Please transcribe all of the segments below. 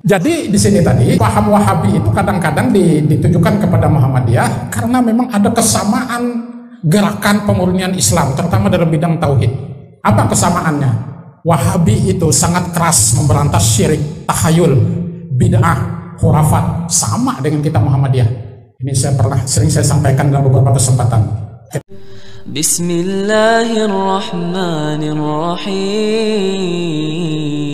Jadi di sini tadi paham Wahabi itu kadang-kadang ditujukan kepada Muhammadiyah karena memang ada kesamaan gerakan pemurnian Islam, terutama dalam bidang tauhid. Apa kesamaannya? Wahabi itu sangat keras memberantas syirik, tahayul, bid'ah, khurafat, sama dengan kita Muhammadiyah. Ini sering saya sampaikan dalam beberapa kesempatan. Bismillahirrahmanirrahim.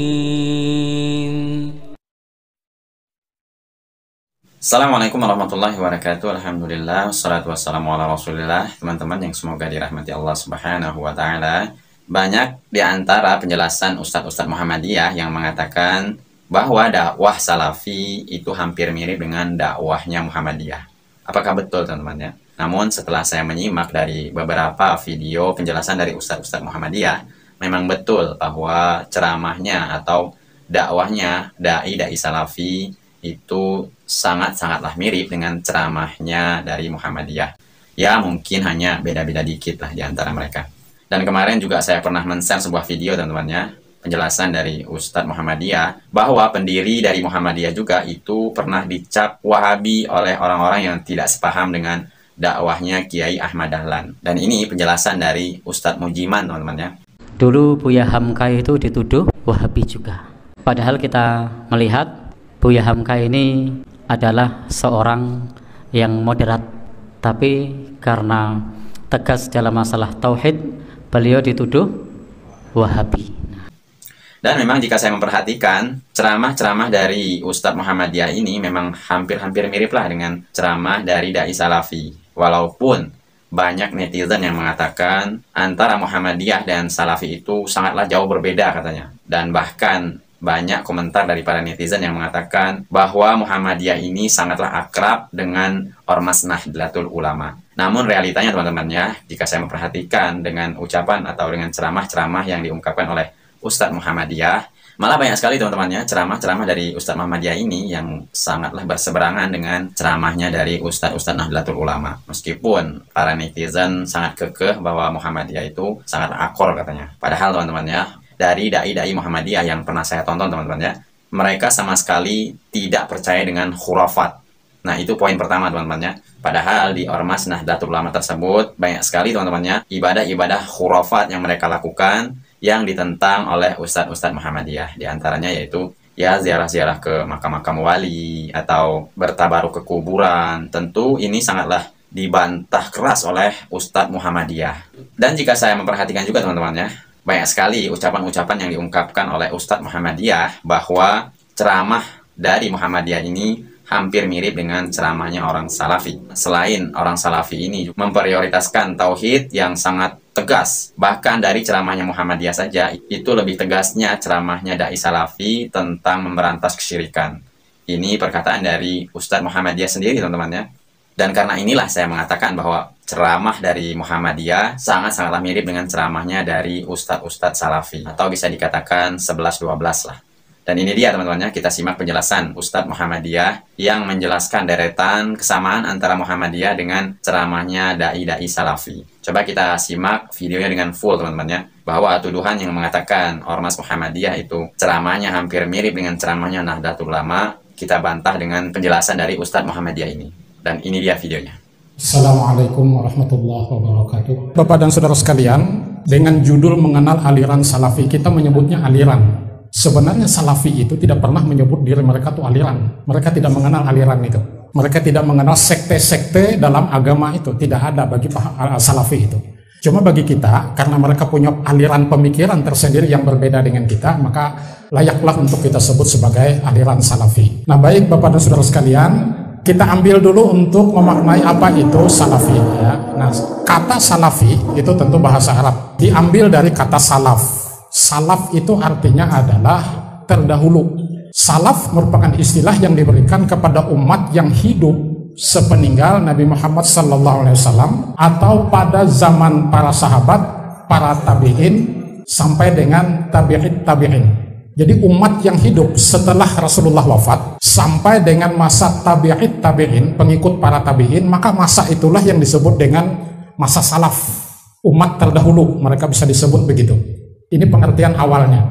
Assalamualaikum warahmatullahi wabarakatuh. Alhamdulillah, wassalatu wassalamu ala rasulillah. Teman-teman yang semoga dirahmati Allah subhanahu wa ta'ala, banyak di antara penjelasan Ustadz Muhammadiyah yang mengatakan bahwa dakwah salafi itu hampir mirip dengan dakwahnya Muhammadiyah. Apakah betul teman-teman ya? Namun setelah saya menyimak dari beberapa video penjelasan dari Ustadz Muhammadiyah, memang betul bahwa ceramahnya atau dakwahnya dai salafi itu sangat-sangatlah mirip dengan ceramahnya dari Muhammadiyah. Ya mungkin hanya beda-beda dikit lah di antara mereka. Dan kemarin juga saya pernah men-share sebuah video teman-teman ya, penjelasan dari Ustadz Muhammadiyah bahwa pendiri dari Muhammadiyah juga itu pernah dicap Wahabi oleh orang-orang yang tidak sepaham dengan dakwahnya Kiai Ahmad Dahlan. Dan ini penjelasan dari Ustadz Mujiman teman-teman ya. Dulu Buya Hamka itu dituduh Wahabi juga. Padahal kita melihat Buya Hamka ini adalah seorang yang moderat, tapi karena tegas dalam masalah tauhid, beliau dituduh Wahabi. Dan memang jika saya memperhatikan ceramah-ceramah dari Ustadz Muhammadiyah ini memang hampir-hampir mirip lah dengan ceramah dari dai salafi. Walaupun banyak netizen yang mengatakan antara Muhammadiyah dan salafi itu sangatlah jauh berbeda katanya. Dan bahkan banyak komentar dari para netizen yang mengatakan bahwa Muhammadiyah ini sangatlah akrab dengan Ormas Nahdlatul Ulama. Namun realitanya teman-teman ya, jika saya memperhatikan dengan ucapan atau dengan ceramah-ceramah yang diungkapkan oleh Ustadz Muhammadiyah, malah banyak sekali teman-teman ya ceramah-ceramah dari Ustadz Muhammadiyah ini yang sangatlah berseberangan dengan ceramahnya dari Ustadz Nahdlatul Ulama. Meskipun para netizen sangat kekeh bahwa Muhammadiyah itu sangat akor katanya. Padahal teman-teman ya, dari dai-dai Muhammadiyah yang pernah saya tonton teman-teman ya, mereka sama sekali tidak percaya dengan khurafat. Nah itu poin pertama teman-teman ya. Padahal di Ormas Nahdlatul Ulama tersebut banyak sekali teman-teman ya ibadah-ibadah khurafat yang mereka lakukan yang ditentang oleh Ustadz Muhammadiyah. Di antaranya yaitu ya ziarah-ziarah ke makam-makam wali atau bertabaruk ke kuburan. Tentu ini sangatlah dibantah keras oleh Ustadz Muhammadiyah. Dan jika saya memperhatikan juga teman-teman ya, banyak sekali ucapan-ucapan yang diungkapkan oleh Ustadz Muhammadiyah bahwa ceramah dari Muhammadiyah ini hampir mirip dengan ceramahnya orang salafi. Selain orang salafi ini memprioritaskan tauhid yang sangat tegas. Bahkan dari ceramahnya Muhammadiyah saja, itu lebih tegasnya ceramahnya dai salafi tentang memberantas kesyirikan. Ini perkataan dari Ustadz Muhammadiyah sendiri teman-teman ya. Dan karena inilah saya mengatakan bahwa ceramah dari Muhammadiyah sangat-sangatlah mirip dengan ceramahnya dari Ustadz Salafi. Atau bisa dikatakan 11-12 lah. Dan ini dia teman-teman ya, kita simak penjelasan Ustadz Muhammadiyah yang menjelaskan deretan kesamaan antara Muhammadiyah dengan ceramahnya dai Salafi. Coba kita simak videonya dengan full teman-teman ya. Bahwa tuduhan yang mengatakan Ormas Muhammadiyah itu ceramahnya hampir mirip dengan ceramahnya Nahdlatul Ulama, kita bantah dengan penjelasan dari Ustadz Muhammadiyah ini. Dan ini dia videonya. Assalamualaikum warahmatullahi wabarakatuh. Bapak dan saudara sekalian, dengan judul mengenal aliran salafi, kita menyebutnya aliran. Sebenarnya salafi itu tidak pernah menyebut diri mereka itu aliran. Mereka tidak mengenal aliran itu. Mereka tidak mengenal sekte-sekte dalam agama itu. Tidak ada bagi salafi itu. Cuma bagi kita, karena mereka punya aliran pemikiran tersendiri yang berbeda dengan kita, maka layaklah untuk kita sebut sebagai aliran salafi. Nah baik Bapak dan saudara sekalian, kita ambil dulu untuk memaknai apa itu salafi ya. Nah, kata salafi itu tentu bahasa Arab. Diambil dari kata salaf. Salaf itu artinya adalah terdahulu. Salaf merupakan istilah yang diberikan kepada umat yang hidup sepeninggal Nabi Muhammad SAW atau pada zaman para sahabat, para tabi'in sampai dengan tabi'in. Jadi umat yang hidup setelah Rasulullah wafat sampai dengan masa tabi'in, pengikut para tabi'in, maka masa itulah yang disebut dengan masa salaf. Umat terdahulu, mereka bisa disebut begitu. Ini pengertian awalnya.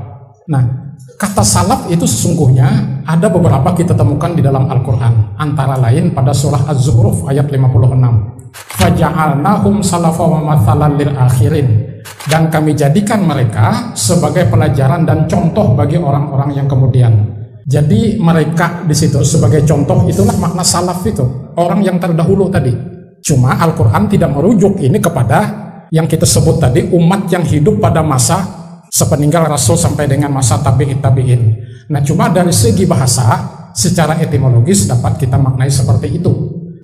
Nah, kata salaf itu sesungguhnya ada beberapa kita temukan di dalam Al-Quran. Antara lain pada surah Az-Zukhruf ayat 56. Faja'alnahum salafa wa mathalan lil akhirin. Dan kami jadikan mereka sebagai pelajaran dan contoh bagi orang-orang yang kemudian. Jadi mereka di situ sebagai contoh, itulah makna salaf itu, orang yang terdahulu tadi. Cuma Al-Quran tidak merujuk ini kepada yang kita sebut tadi, umat yang hidup pada masa sepeninggal Rasul sampai dengan masa tabi'in. Nah, cuma dari segi bahasa, secara etimologis dapat kita maknai seperti itu.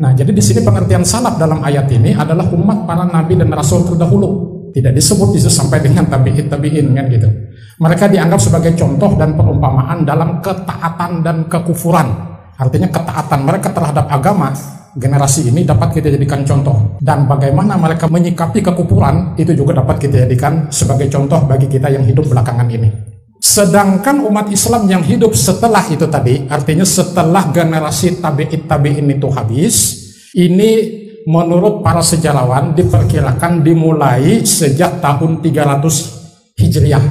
Nah, jadi di sini pengertian salaf dalam ayat ini adalah umat para nabi dan rasul terdahulu. Tidak disebut itu sampai dengan tabi'in kan gitu. Mereka dianggap sebagai contoh dan perumpamaan dalam ketaatan dan kekufuran. Artinya ketaatan mereka terhadap agama, generasi ini dapat kita jadikan contoh. Dan bagaimana mereka menyikapi kekufuran, itu juga dapat kita jadikan sebagai contoh bagi kita yang hidup belakangan ini. Sedangkan umat Islam yang hidup setelah itu tadi, artinya setelah generasi tabi'in itu habis, ini menurut para sejarawan diperkirakan dimulai sejak tahun 300 Hijriah.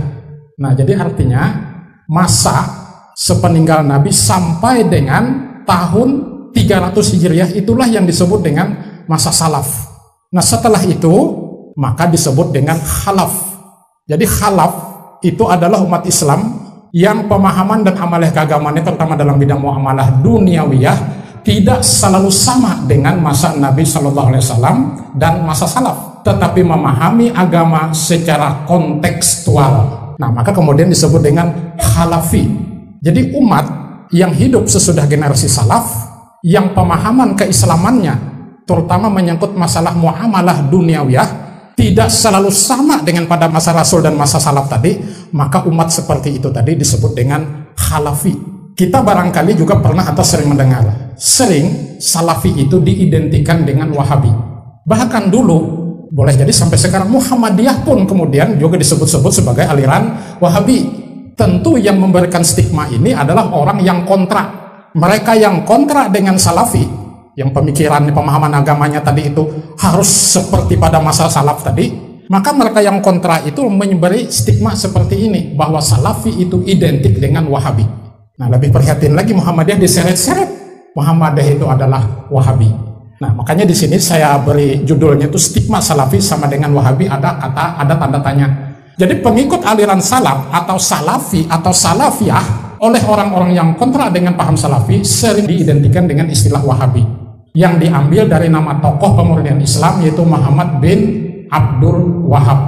Nah, jadi artinya masa sepeninggal Nabi sampai dengan tahun 300 Hijriah itulah yang disebut dengan masa salaf. Nah, setelah itu maka disebut dengan khalaf. Jadi khalaf itu adalah umat Islam yang pemahaman dan amalan keagamaan terutama dalam bidang muamalah duniawiyah tidak selalu sama dengan masa Nabi Shallallahu Alaihi Wasallam dan masa salaf, tetapi memahami agama secara kontekstual. Nah, maka kemudian disebut dengan khalafi. Jadi umat yang hidup sesudah generasi salaf, yang pemahaman keislamannya terutama menyangkut masalah muamalah duniawiyah tidak selalu sama dengan pada masa Rasul dan masa salaf tadi, maka umat seperti itu tadi disebut dengan khalafi. Kita barangkali juga pernah atau sering mendengar, sering salafi itu diidentikan dengan Wahabi. Bahkan dulu, boleh jadi sampai sekarang Muhammadiyah pun kemudian juga disebut-sebut sebagai aliran Wahabi. Tentu yang memberikan stigma ini adalah orang yang kontra. Mereka yang kontra dengan salafi, yang pemikiran, pemahaman agamanya tadi itu harus seperti pada masa salaf tadi, maka mereka yang kontra itu memberi stigma seperti ini, bahwa salafi itu identik dengan Wahabi. Nah, lebih perhatian lagi Muhammadiyah diseret-seret, Muhammadiyah itu adalah Wahabi. Nah, makanya di sini saya beri judulnya itu stigma salafi sama dengan Wahabi, ada tanda tanya. Jadi pengikut aliran salaf atau salafi atau salafiyah oleh orang-orang yang kontra dengan paham salafi sering diidentikan dengan istilah Wahabi yang diambil dari nama tokoh pemurnian Islam yaitu Muhammad bin Abdul Wahab.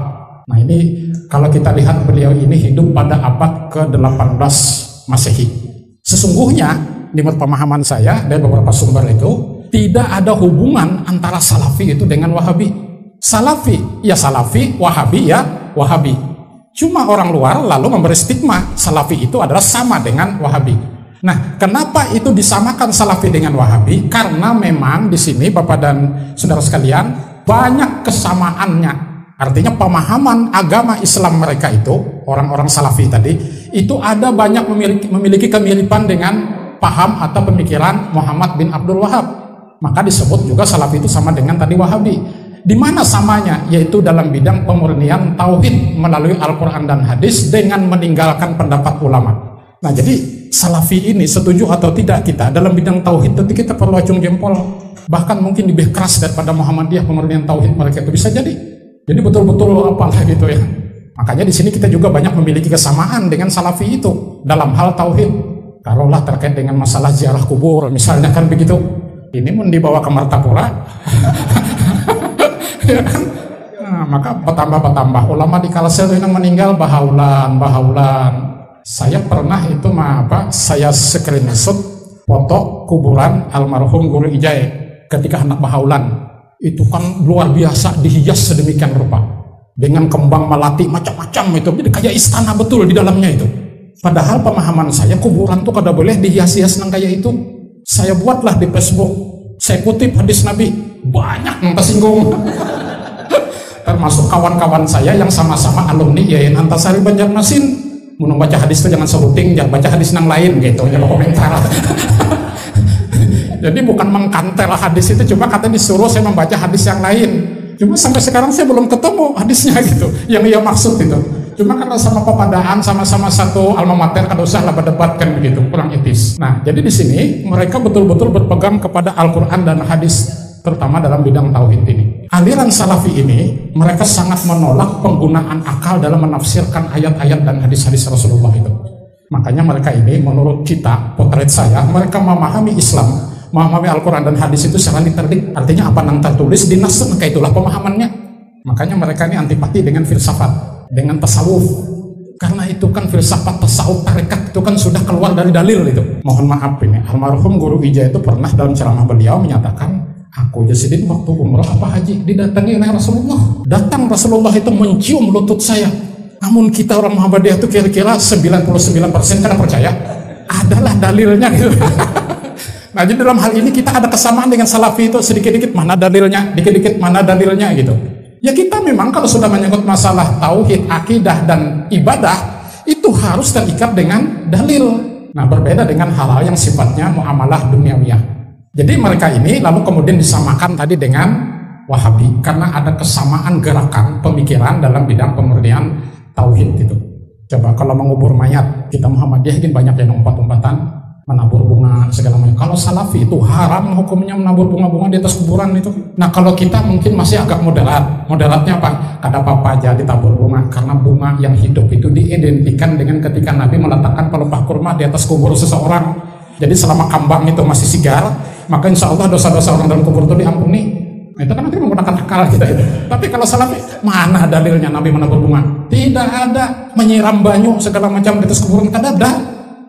Nah, ini kalau kita lihat beliau ini hidup pada abad ke-18 Masehi. Sesungguhnya menurut pemahaman saya dari beberapa sumber itu tidak ada hubungan antara salafi itu dengan Wahabi. Salafi ya salafi, Wahabi ya Wahabi. Cuma orang luar lalu memberi stigma salafi itu adalah sama dengan Wahabi. Nah, kenapa itu disamakan salafi dengan Wahabi? Karena memang di sini Bapak dan saudara sekalian banyak kesamaannya. Artinya pemahaman agama Islam mereka itu, orang-orang salafi tadi, itu ada banyak memiliki kemiripan dengan paham atau pemikiran Muhammad bin Abdul Wahab. Maka disebut juga salafi itu sama dengan tadi Wahabi. Di mana samanya? Yaitu dalam bidang pemurnian tauhid melalui Al-Quran dan hadis dengan meninggalkan pendapat ulama. Nah, jadi salafi ini setuju atau tidak kita dalam bidang tauhid, tentu kita perlu acung jempol. Bahkan mungkin lebih keras daripada Muhammadiyah pemurnian tauhid mereka itu bisa jadi. Jadi betul-betul apa gitu ya. Makanya di sini kita juga banyak memiliki kesamaan dengan salafi itu dalam hal tauhid. Taruhlah terkait dengan masalah ziarah kubur, misalnya kan begitu. Ini pun dibawa ke Martapura, ya kan? Nah, maka bertambah. Ulama di Kalsel yang meninggal bahaulan. Saya pernah itu saya screenshot foto kuburan almarhum Guru Ijai ketika hendak bahaulan. Itu kan luar biasa dihias sedemikian rupa dengan kembang melati macam-macam itu, jadi kayak istana betul di dalamnya itu. Padahal pemahaman saya kuburan tuh kada boleh dihias-hias nang kayak itu. Saya buatlah di Facebook, saya kutip hadis Nabi, banyak yang tersinggung. Termasuk kawan-kawan saya yang sama-sama alumni Yayan Antasari Banjarmasin, mau baca hadis itu jangan sebuting, jangan baca hadis nang lain gitu, jangan komentar. Jadi bukan mengkantel hadis itu, cuma katanya disuruh saya membaca hadis yang lain. Cuma sampai sekarang saya belum ketemu hadisnya gitu, yang ia maksud itu. Cuma karena sama pepadaan, sama-sama satu alma mater, kada usah lah berdebat kan begitu, kurang etis. Nah, jadi di sini mereka betul-betul berpegang kepada Al-Quran dan hadis, terutama dalam bidang tauhid ini. Aliran Salafi ini, mereka sangat menolak penggunaan akal dalam menafsirkan ayat-ayat dan hadis-hadis Rasulullah itu. Makanya mereka ini, menurut kita, potret saya, mereka memahami Islam, memahami Al-Quran dan hadis itu secara literik. Artinya apa yang tertulis di nas, maka itulah pemahamannya. Makanya mereka ini antipati dengan filsafat, dengan tasawuf. Karena itu kan filsafat, tasawuf, tarekat itu kan sudah keluar dari dalil itu. Mohon maaf ini, almarhum Guru Ija itu pernah dalam ceramah beliau menyatakan, aku Jasidin waktu umrah apa haji didatangi oleh Rasulullah. Datang Rasulullah itu mencium lutut saya. Namun kita orang Muhammadiyah itu kira-kira 99% karena percaya adalah dalilnya gitu. Nah, jadi dalam hal ini kita ada kesamaan dengan Salafi itu, sedikit-dikit mana dalilnya, dikit-dikit mana dalilnya gitu. Ya kita memang kalau sudah menyangkut masalah tauhid, akidah dan ibadah itu harus terikat dengan dalil. Nah, berbeda dengan hal-hal yang sifatnya muamalah duniawiyah. Jadi mereka ini lalu kemudian disamakan tadi dengan Wahabi karena ada kesamaan gerakan pemikiran dalam bidang pemurnian tauhid gitu. Coba kalau mengubur mayat, kita Muhammadiyah kan banyak yang umpat-umpatan, menabur bunga segala macam. Kalau Salafi itu haram hukumnya menabur bunga-bunga di atas kuburan itu. Nah, kalau kita mungkin masih agak moderat. Moderatnya apa? Kada apa-apa aja ditabur bunga, karena bunga yang hidup itu diidentikan dengan ketika Nabi meletakkan pelepah kurma di atas kubur seseorang. Jadi selama kambang itu masih sigar, maka insya Allah dosa-dosa orang dalam kubur itu diampuni. Nah, itu kan nanti menggunakan akal kita itu. Tapi kalau Salafi, mana dalilnya Nabi menabur bunga? Tidak ada. Menyiram banyu segala macam di atas kuburan, tidak ada.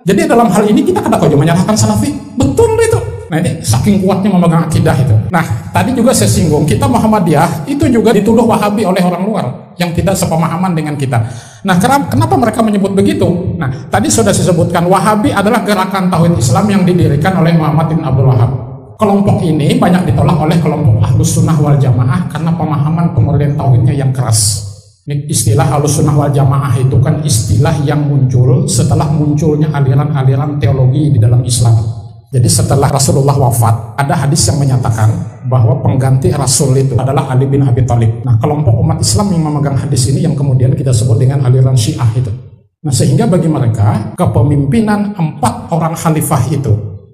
Jadi dalam hal ini kita kada kok menyalahkan Salafi. Betul itu. Nah, ini saking kuatnya memegang akidah itu. Nah, tadi juga saya singgung, kita Muhammadiyah itu juga dituduh Wahabi oleh orang luar yang tidak sepemahaman dengan kita. Nah, kenapa mereka menyebut begitu? Nah, tadi sudah disebutkan Wahabi adalah gerakan tauhid Islam yang didirikan oleh Muhammad bin Abdul Wahab. Kelompok ini banyak ditolak oleh kelompok Ahlus Sunnah wal Jamaah karena pemahaman pemurnian tauhidnya yang keras. Ini istilah Ahlus Sunnah wal Jamaah itu kan istilah yang muncul setelah munculnya aliran-aliran teologi di dalam Islam. Jadi setelah Rasulullah wafat, ada hadis yang menyatakan bahwa pengganti Rasul itu adalah Ali bin Abi Thalib. Nah, kelompok umat Islam yang memegang hadis ini yang kemudian kita sebut dengan aliran Syiah itu. Nah, sehingga bagi mereka kepemimpinan 4 orang khalifah itu,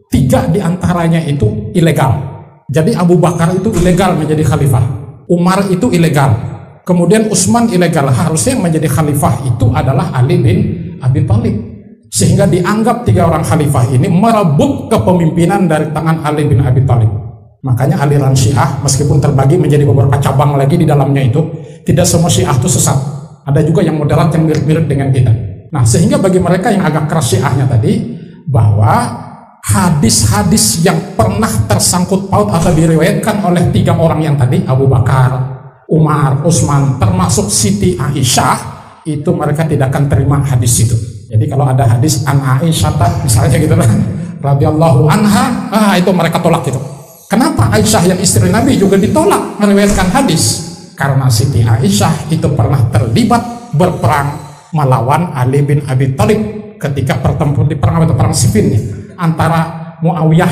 3 diantaranya itu ilegal. Jadi Abu Bakar itu ilegal menjadi khalifah, Umar itu ilegal, kemudian Utsman ilegal. Harusnya yang menjadi khalifah itu adalah Ali bin Abi Thalib. Sehingga dianggap 3 orang khalifah ini merebut kepemimpinan dari tangan Ali bin Abi Thalib. Makanya aliran Syiah meskipun terbagi menjadi beberapa cabang lagi di dalamnya itu, tidak semua Syiah itu sesat. Ada juga yang moderat yang mirip-mirip dengan kita. Nah, sehingga bagi mereka yang agak keras Syiahnya tadi, bahwa hadis-hadis yang pernah tersangkut paut atau diriwayatkan oleh 3 orang yang tadi, Abu Bakar, Umar, Utsman, termasuk Siti Aisyah, itu mereka tidak akan terima hadis itu. Jadi kalau ada hadis an Aisyah misalnya gitu lah, radhiyallahu anha, itu mereka tolak itu. Kenapa Aisyah yang istri Nabi juga ditolak meriwayatkan hadis? Karena Siti Aisyah itu pernah terlibat berperang melawan Ali bin Abi Thalib ketika pertempuran di perang Siffin antara Muawiyah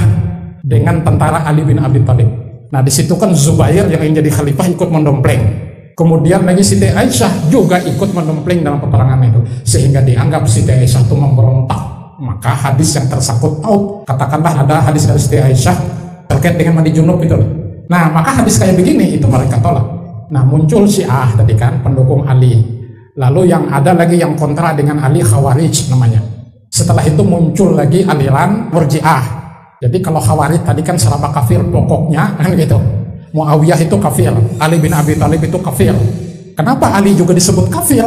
dengan tentara Ali bin Abi Thalib. Nah, di situ kan Zubair yang ingin jadi khalifah ikut mendompleng. Kemudian lagi Siti Aisyah juga ikut mendompleng dalam peperangan itu, sehingga dianggap Siti Aisyah itu memberontak. Maka hadis yang tersangkut paut, katakanlah ada hadis dari Siti Aisyah terkait dengan mandi junub itu. Nah, maka hadis kayak begini itu mereka tolak. Nah, muncul Syiah tadi kan pendukung Ali. Lalu yang ada lagi yang kontra dengan Ali, Khawarij namanya. Setelah itu muncul lagi aliran Murji'ah. Jadi kalau Khawarij tadi kan seraba kafir pokoknya kan gitu. Muawiyah itu kafir, Ali bin Abi Thalib itu kafir. Kenapa Ali juga disebut kafir?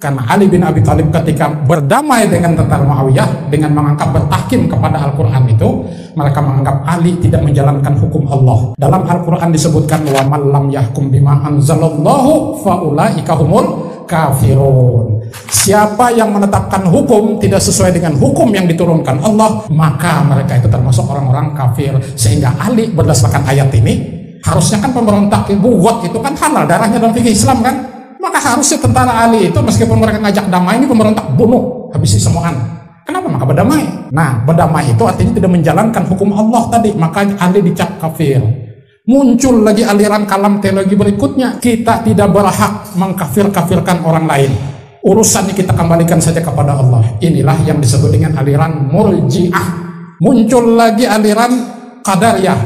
Karena Ali bin Abi Thalib ketika berdamai dengan tentara Muawiyah dengan menganggap bertahkim kepada Al-Quran itu, mereka menganggap Ali tidak menjalankan hukum Allah. Dalam Al-Quran disebutkan wa man lam yahkum bima anzalallahu faulaika humul kafirun. Siapa yang menetapkan hukum tidak sesuai dengan hukum yang diturunkan Allah, maka mereka itu termasuk orang-orang kafir. Sehingga Ali berdasarkan ayat ini, harusnya kan pemberontak buat itu kan halal darahnya dalam fikih Islam kan, maka harusnya tentara Ali itu meskipun mereka ngajak damai, ini pemberontak bunuh, habisi semuaan. Kenapa? Maka berdamai. Nah, berdamai itu artinya tidak menjalankan hukum Allah tadi, makanya Ali dicap kafir. Muncul lagi aliran kalam teologi berikutnya, kita tidak berhak mengkafir-kafirkan orang lain. Urusannya kita kembalikan saja kepada Allah. Inilah yang disebut dengan aliran Murji'ah. Muncul lagi aliran Qadariyah.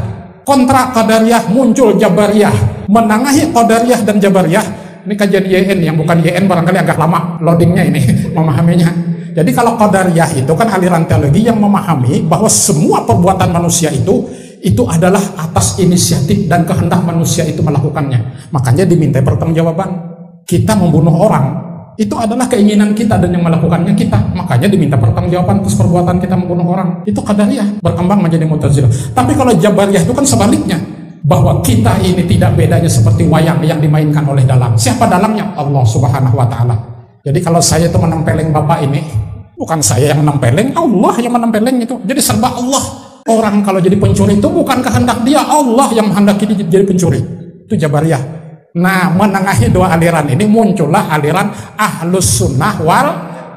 Kontra Qadariyah muncul Jabariyah. Menengahi Qadariyah dan Jabariyah. Ini kajian YN yang bukan YN barangkali agak lama loadingnya ini memahaminya. Jadi kalau Qadariyah itu kan aliran teologi yang memahami bahwa semua perbuatan manusia itu adalah atas inisiatif dan kehendak manusia itu melakukannya. Makanya diminta pertanggungjawaban. Kita membunuh orang itu adalah keinginan kita dan yang melakukannya kita. Makanya diminta pertanggungjawaban atas perbuatan kita membunuh orang. Itu Qadariyah berkembang menjadi Mu'tazilah. Tapi kalau Jabariyah itu kan sebaliknya, bahwa kita ini tidak bedanya seperti wayang yang dimainkan oleh dalang. Siapa dalangnya? Allah Subhanahu wa Ta'ala. Jadi kalau saya itu menempeleng bapak ini, bukan saya yang menempeleng, Allah yang menempeleng itu. Jadi serba Allah. Orang kalau jadi pencuri itu bukan kehendak dia, Allah yang menghendaki dia jadi pencuri. Itu Jabariyah. Nah, menengahi dua aliran ini muncullah aliran Ahlus Sunnah wal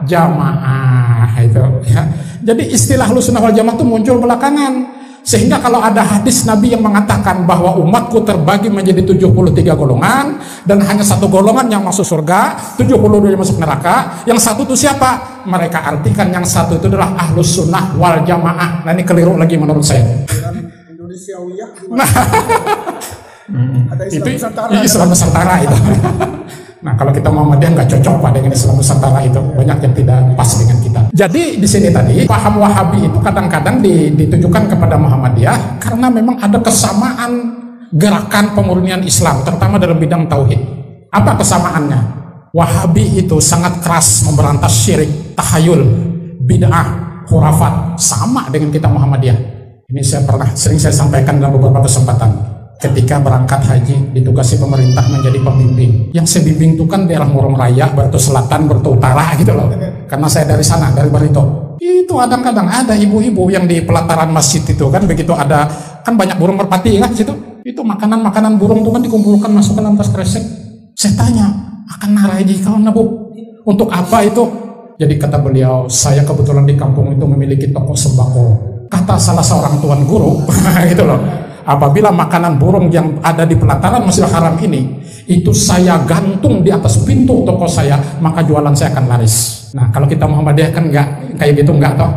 Jamaah itu ya. Jadi istilah Ahlus Sunnah wal Jamaah itu muncul belakangan. Sehingga kalau ada hadis Nabi yang mengatakan bahwa umatku terbagi menjadi 73 golongan dan hanya satu golongan yang masuk surga, 72 yang masuk neraka, yang satu itu siapa? Mereka artikan yang satu itu adalah Ahlus Sunnah wal Jamaah. Nah, ini keliru lagi menurut saya. Indonesiawiyah ada Islam Nusantara itu. Nah, kalau kita Muhammadiyah nggak cocok Pak dengan Islam Nusantara itu, banyak yang tidak pas dengan kita. Jadi di sini tadi paham Wahabi itu kadang-kadang ditujukan kepada Muhammadiyah karena memang ada kesamaan gerakan pemurnian Islam, terutama dalam bidang tauhid. Apa kesamaannya? Wahabi itu sangat keras memberantas syirik, tahayul, bid'ah, khurafat, sama dengan kita Muhammadiyah. Ini sering saya sampaikan dalam beberapa kesempatan. Ketika berangkat haji, ditugasi pemerintah menjadi pembimbing. Yang saya bimbing itu kan daerah Murung Raya, Barito Selatan, Barito Utara gitu loh. Karena saya dari sana, dari Barito. Itu kadang-kadang ada ibu-ibu yang di pelataran masjid itu kan, begitu ada, kan banyak burung merpati kan di situ. Itu makanan-makanan burung itu kan dikumpulkan, masukkan dalam tas kresek. Saya tanya, akan naraji kawan nabu, untuk apa itu? Jadi kata beliau, saya kebetulan di kampung itu memiliki toko sembako. Kata salah seorang tuan guru, gitu loh. Apabila makanan burung yang ada di pelataran Masjidil Haram ini itu saya gantung di atas pintu toko saya, maka jualan saya akan laris. Nah, kalau kita Muhammadiyah kan enggak kayak gitu, enggak toh.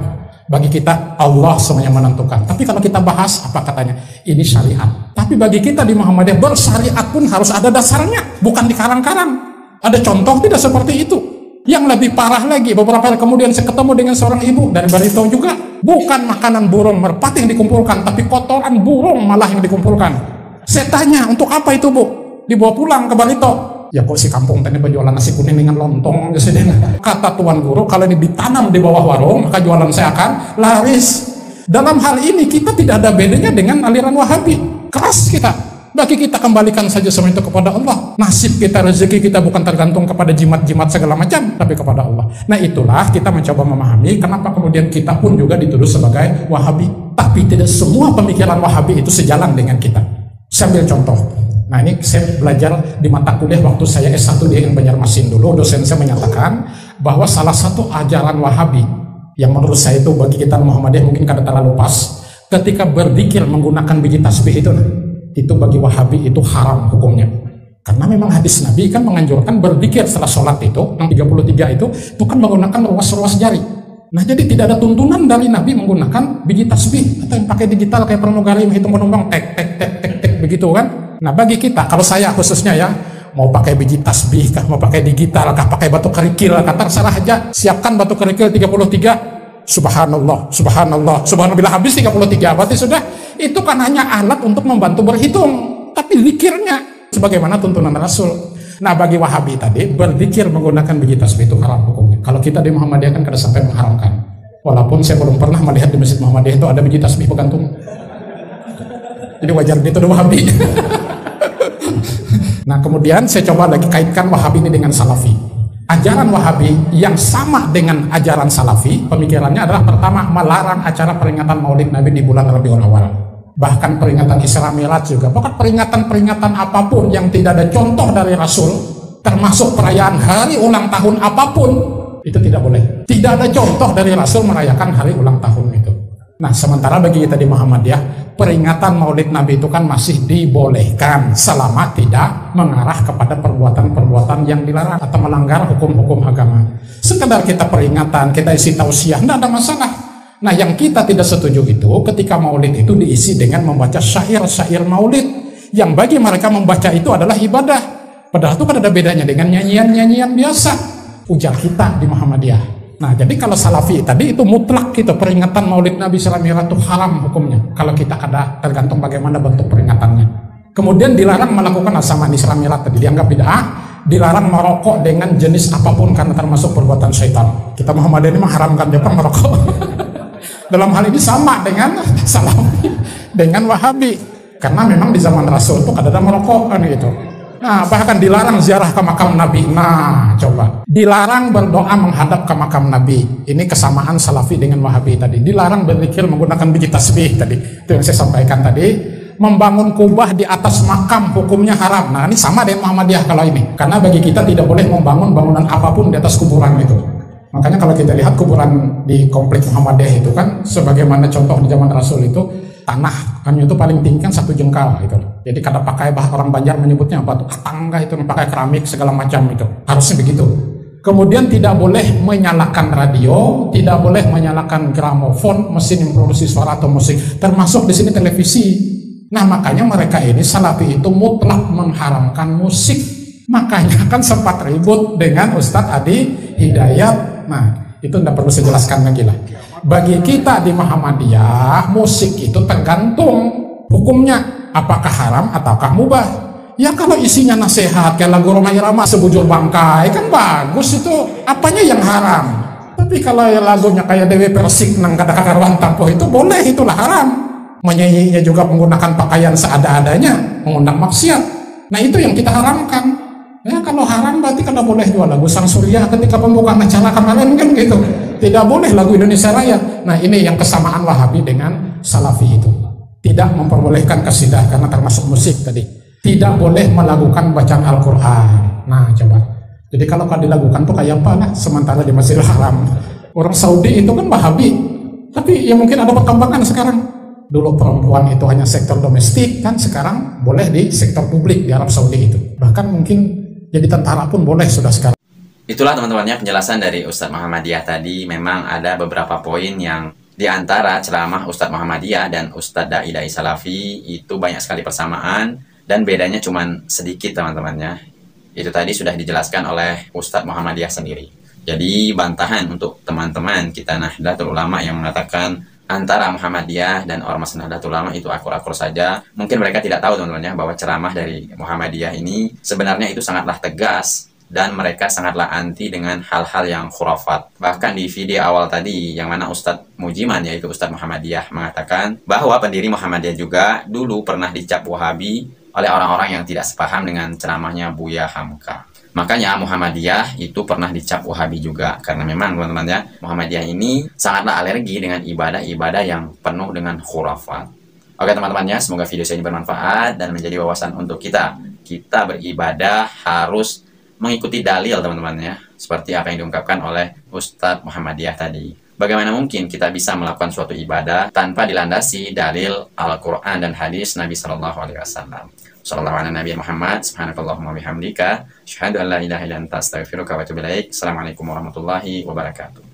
Bagi kita Allah semuanya menentukan. Tapi kalau kita bahas apa katanya? Ini syariat. Tapi bagi kita di Muhammadiyah bersyariat pun harus ada dasarnya, bukan dikarang-karang. Ada contoh tidak seperti itu. Yang lebih parah lagi, beberapa hari kemudian saya ketemu dengan seorang ibu dari Barito juga. Bukan makanan burung merpati yang dikumpulkan, tapi kotoran burung malah yang dikumpulkan. Saya tanya, untuk apa itu Bu? Dibawa pulang ke Barito. Ya kok si kampung tadi penjualan nasi kuning dengan lontong. Kata tuan guru, kalau ini ditanam di bawah warung, maka jualan saya akan laris. Dalam hal ini kita tidak ada bedanya dengan aliran Wahabi. Keras kita. Bagi kita kembalikan saja semua itu kepada Allah. Nasib kita, rezeki kita bukan tergantung kepada jimat-jimat segala macam, tapi kepada Allah. Nah itulah kita mencoba memahami kenapa kemudian kita pun juga dituduh sebagai Wahabi. Tapi tidak semua pemikiran Wahabi itu sejalan dengan kita. Saya ambil contoh. Nah ini saya belajar di mata kuliah waktu saya S1 di Banjarmasin dulu. Dosen saya menyatakan bahwa salah satu ajaran Wahabi yang menurut saya itu bagi kita Muhammadiyah mungkin kada terlalu pas, ketika berzikir menggunakan biji tasbih itu bagi Wahabi itu haram hukumnya. Karena memang hadis Nabi kan menganjurkan berzikir setelah sholat itu, yang 33 itu kan menggunakan ruas-ruas jari. Nah jadi tidak ada tuntunan dari Nabi menggunakan biji tasbih atau yang pakai digital kayak pramugari menghitung penumpang tek begitu kan. Nah bagi kita, kalau saya khususnya ya, mau pakai biji tasbih kah, mau pakai digital kah, pakai batu kerikil kah, terserah aja. Siapkan batu kerikil 33. Subhanallah, subhanallah, subhanallah, habis 33, berarti sudah. Itu kan hanya alat untuk membantu berhitung, tapi zikirnya sebagaimana tuntunan Rasul. Nah bagi Wahabi tadi, berzikir menggunakan biji tasbih itu haram hukumnya. Kalau kita di Muhammadiyah kan kada sampai mengharamkan. Walaupun saya belum pernah melihat di Masjid Muhammadiyah itu ada biji tasbih bergantung. Jadi wajar dituduh Wahabi. Nah kemudian saya coba lagi kaitkan Wahabi ini dengan Salafi. Ajaran Wahabi yang sama dengan ajaran Salafi, pemikirannya adalah pertama melarang acara peringatan Maulid Nabi di bulan Rabiul Awal. Bahkan peringatan Isra Mi'raj juga, bahkan peringatan-peringatan apapun yang tidak ada contoh dari Rasul, termasuk perayaan hari ulang tahun apapun, itu tidak boleh. Tidak ada contoh dari Rasul merayakan hari ulang tahun itu. Nah, sementara bagi kita di Muhammadiyah, peringatan Maulid Nabi itu kan masih dibolehkan selama tidak mengarah kepada perbuatan-perbuatan yang dilarang atau melanggar hukum-hukum agama. Sekedar kita peringatan, kita isi tausiah, tidak ada masalah. Nah, yang kita tidak setuju itu ketika Maulid itu diisi dengan membaca syair-syair Maulid, yang bagi mereka membaca itu adalah ibadah. Padahal itu kan ada bedanya dengan nyanyian-nyanyian biasa. Ujar kita di Muhammadiyah. Nah, jadi kalau Salafi tadi itu mutlak gitu, peringatan Maulid Nabi SAW itu haram hukumnya. Kalau kita ada tergantung bagaimana bentuk peringatannya. Kemudian dilarang melakukan asama Isramilat tadi, dianggap bid'ah. Dilarang merokok dengan jenis apapun karena termasuk perbuatan syaitan. Kita Muhammadiyah ini mengharamkan Jepang merokok. Dalam hal ini sama dengan Salafi, dengan Wahabi. Karena memang di zaman Rasul itu ada merokok kan gitu. Nah, bahkan dilarang ziarah ke makam Nabi. Nah, coba. Dilarang berdoa menghadap ke makam Nabi. Ini kesamaan Salafi dengan Wahabi tadi. Dilarang berzikir menggunakan biji tasbih tadi. Itu yang saya sampaikan tadi. Membangun kubah di atas makam hukumnya haram. Nah, ini sama dengan Muhammadiyah kalau ini. Karena bagi kita tidak boleh membangun bangunan apapun di atas kuburan itu. Makanya kalau kita lihat kuburan di komplek Muhammadiyah itu kan, sebagaimana contoh di zaman Rasul itu, tanah kami itu paling tinggi kan 1 jengkal gitu. Jadi kada pakai orang Banjar menyebutnya apa tuh, tangga itu pakai keramik segala macam itu. Harusnya begitu. Kemudian tidak boleh menyalakan radio, tidak boleh menyalakan gramofon, mesin yang produksi suara atau musik, termasuk di sini televisi. Nah, makanya mereka ini Salafi itu mutlak mengharamkan musik. Makanya kan sempat ribut dengan Ustadz Adi Hidayat. Nah, itu tidak perlu saya jelaskan lagi lah. Bagi kita di Muhammadiyah, musik itu tergantung hukumnya, apakah haram ataukah mubah. Ya kalau isinya nasihat kayak lagu Roma Irama sebujur bangkai kan bagus, itu apanya yang haram. Tapi kalau lagunya kayak Dewi Persik nang kata-kata ruang tampoh itu boleh, itulah haram. Menyanyinya juga menggunakan pakaian seada-adanya, mengundang maksiat. Nah, itu yang kita haramkan. Ya, kalau haram berarti kada boleh jual lagu Sang Surya ketika pembukaan acara kemarin kan gitu. Tidak boleh lagu Indonesia Raya. Nah, ini yang kesamaan Wahabi dengan Salafi itu. Tidak memperbolehkan kasidah karena termasuk musik tadi. Tidak boleh melakukan bacaan Al-Quran. Nah, coba. Jadi kalau dilakukan tuh kayak apa lah, sementara di Masjidil Haram. Orang Saudi itu kan Wahabi. Tapi ya mungkin ada perkembangan sekarang. Dulu perempuan itu hanya sektor domestik, kan sekarang boleh di sektor publik di Arab Saudi itu. Bahkan mungkin jadi tentara pun boleh sudah sekarang. Itulah teman-temannya penjelasan dari Ustadz Muhammadiyah tadi. Memang ada beberapa poin yang diantara ceramah Ustadz Muhammadiyah dan Ustadz Dai Salafi itu banyak sekali persamaan dan bedanya cuma sedikit teman-temannya. Itu tadi sudah dijelaskan oleh Ustadz Muhammadiyah sendiri. Jadi bantahan untuk teman-teman kita Nahdlatul Ulama yang mengatakan antara Muhammadiyah dan Ormas Nahdlatul Ulama itu akur-akur saja. Mungkin mereka tidak tahu teman-temannya bahwa ceramah dari Muhammadiyah ini sebenarnya itu sangatlah tegas dan mereka sangatlah anti dengan hal-hal yang khurafat. Bahkan di video awal tadi yang mana Ustadz Mujiman yaitu Ustadz Muhammadiyah mengatakan bahwa pendiri Muhammadiyah juga dulu pernah dicap Wahabi oleh orang-orang yang tidak sepaham dengan ceramahnya Buya Hamka. Makanya Muhammadiyah itu pernah dicap Wahabi juga. Karena memang teman-teman ya, Muhammadiyah ini sangatlah alergi dengan ibadah-ibadah yang penuh dengan khurafat. Oke teman-teman ya, semoga video saya ini bermanfaat dan menjadi wawasan untuk kita. Kita beribadah harus mengikuti dalil teman-teman ya. Seperti apa yang diungkapkan oleh Ustadz Muhammadiyah tadi. Bagaimana mungkin kita bisa melakukan suatu ibadah tanpa dilandasi dalil Al-Quran dan hadis Nabi SAW. Sallallahu ala Nabi Muhammad, subhanakallahumma bihamdika, asyhadu an la ilaha illa anta astaghfiruka wa atubu ilaik. Assalamualaikum warahmatullahi wabarakatuh.